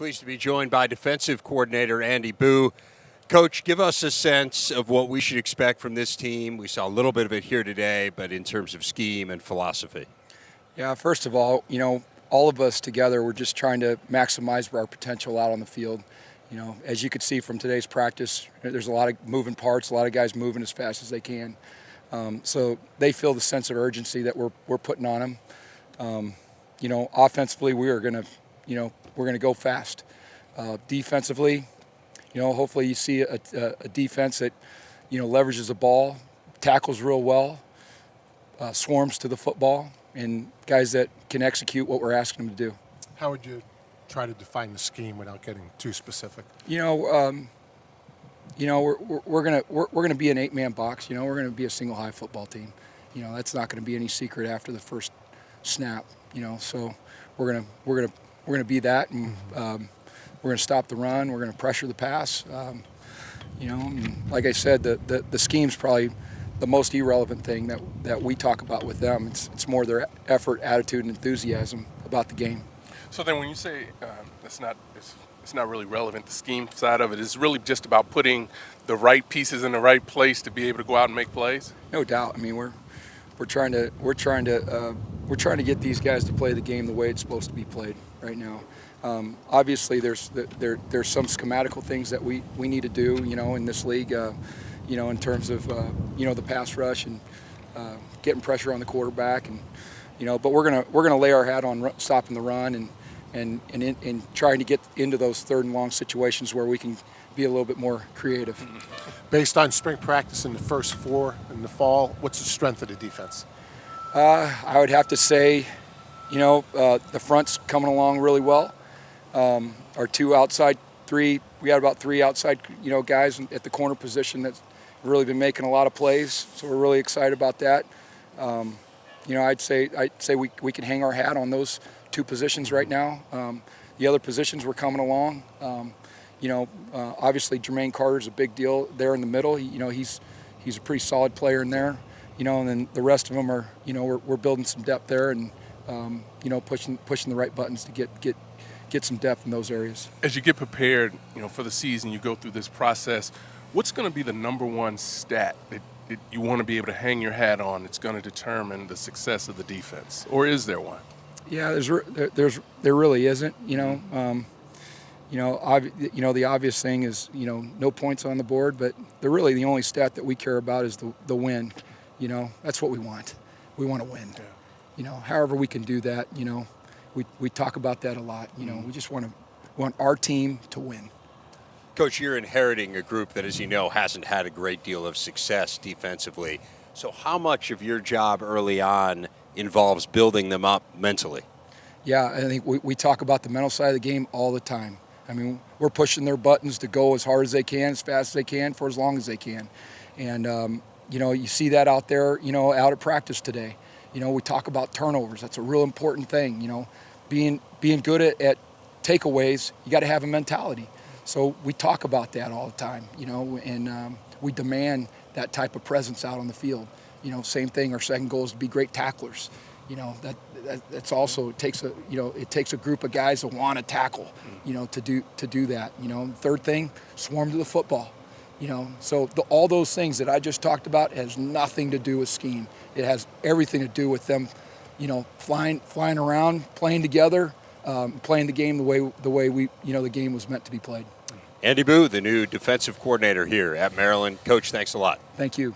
Pleased to be joined by defensive coordinator Andy Buh. Coach, give us a sense of what we should expect from this team. We saw a little bit of it here today, but in terms of scheme and philosophy. Yeah, first of all, all of us together, we're just trying to maximize our potential out on the field. As you could see from today's practice, there's a lot of moving parts, a lot of guys moving as fast as they can. So they feel the sense of urgency that we're putting on them. Offensively, we're going to go fast. Defensively, hopefully you see a defense that, leverages the ball, tackles real well, swarms to the football, and guys that can execute what we're asking them to do. How would you try to define the scheme without getting too specific? We're gonna be an 8-man box. We're gonna be a single high football team. That's not gonna be any secret after the first snap. So we're gonna be that, and we're gonna stop the run. We're gonna pressure the pass. And like I said, the scheme's probably the most irrelevant thing that we talk about with them. It's more their effort, attitude, and enthusiasm about the game. So then when you say it's not really relevant, the scheme side of it is really just about putting the right pieces in the right place to be able to go out and make plays? No doubt. I mean, we're trying to get these guys to play the game the way it's supposed to be played right now. Obviously, there's some schematical things that we need to do, in this league, in terms of the pass rush and getting pressure on the quarterback, and but we're gonna lay our hat on stopping the run and trying to get into those third and long situations where we can be a little bit more creative. Based on spring practice in the first 4 in the fall, what's the strength of the defense? I would have to say, the front's coming along really well. Our 2 outside 3, we had about 3 outside, guys at the corner position that's really been making a lot of plays. So we're really excited about that. I'd say we can hang our hat on those 2 positions right now. The other positions were coming along. Obviously Jermaine Carter's a big deal there in the middle. He's a pretty solid player in there. And then the rest of them are, we're building some depth there and pushing the right buttons to get some depth in those areas. As you get prepared, for the season, you go through this process. What's going to be the number one stat that you want to be able to hang your hat on that's going to determine the success of the defense, or is there one? Yeah, there really isn't. The obvious thing is no points on the board, but the only stat that we care about is the win. That's what we want. We want to win. Yeah. However we can do that. We talk about that a lot. We just want our team to win. Coach, you're inheriting a group that, as you know, hasn't had a great deal of success defensively. So how much of your job early on involves building them up mentally? Yeah, I think we talk about the mental side of the game all the time. I mean, we're pushing their buttons to go as hard as they can, as fast as they can, for as long as they can. And, you see that out there, out at practice today. We talk about turnovers. That's a real important thing. Being good at takeaways, you got to have a mentality. So we talk about that all the time, and we demand that type of presence out on the field. Same thing. Our second goal is to be great tacklers. That's also it takes a group of guys that want to tackle, to do that. Third thing, swarm to the football. So all those things that I just talked about has nothing to do with scheme. It has everything to do with them, flying around, playing together. Playing the game the way we the game was meant to be played. Andy Buh, the new defensive coordinator here at Maryland. Coach, thanks a lot. Thank you.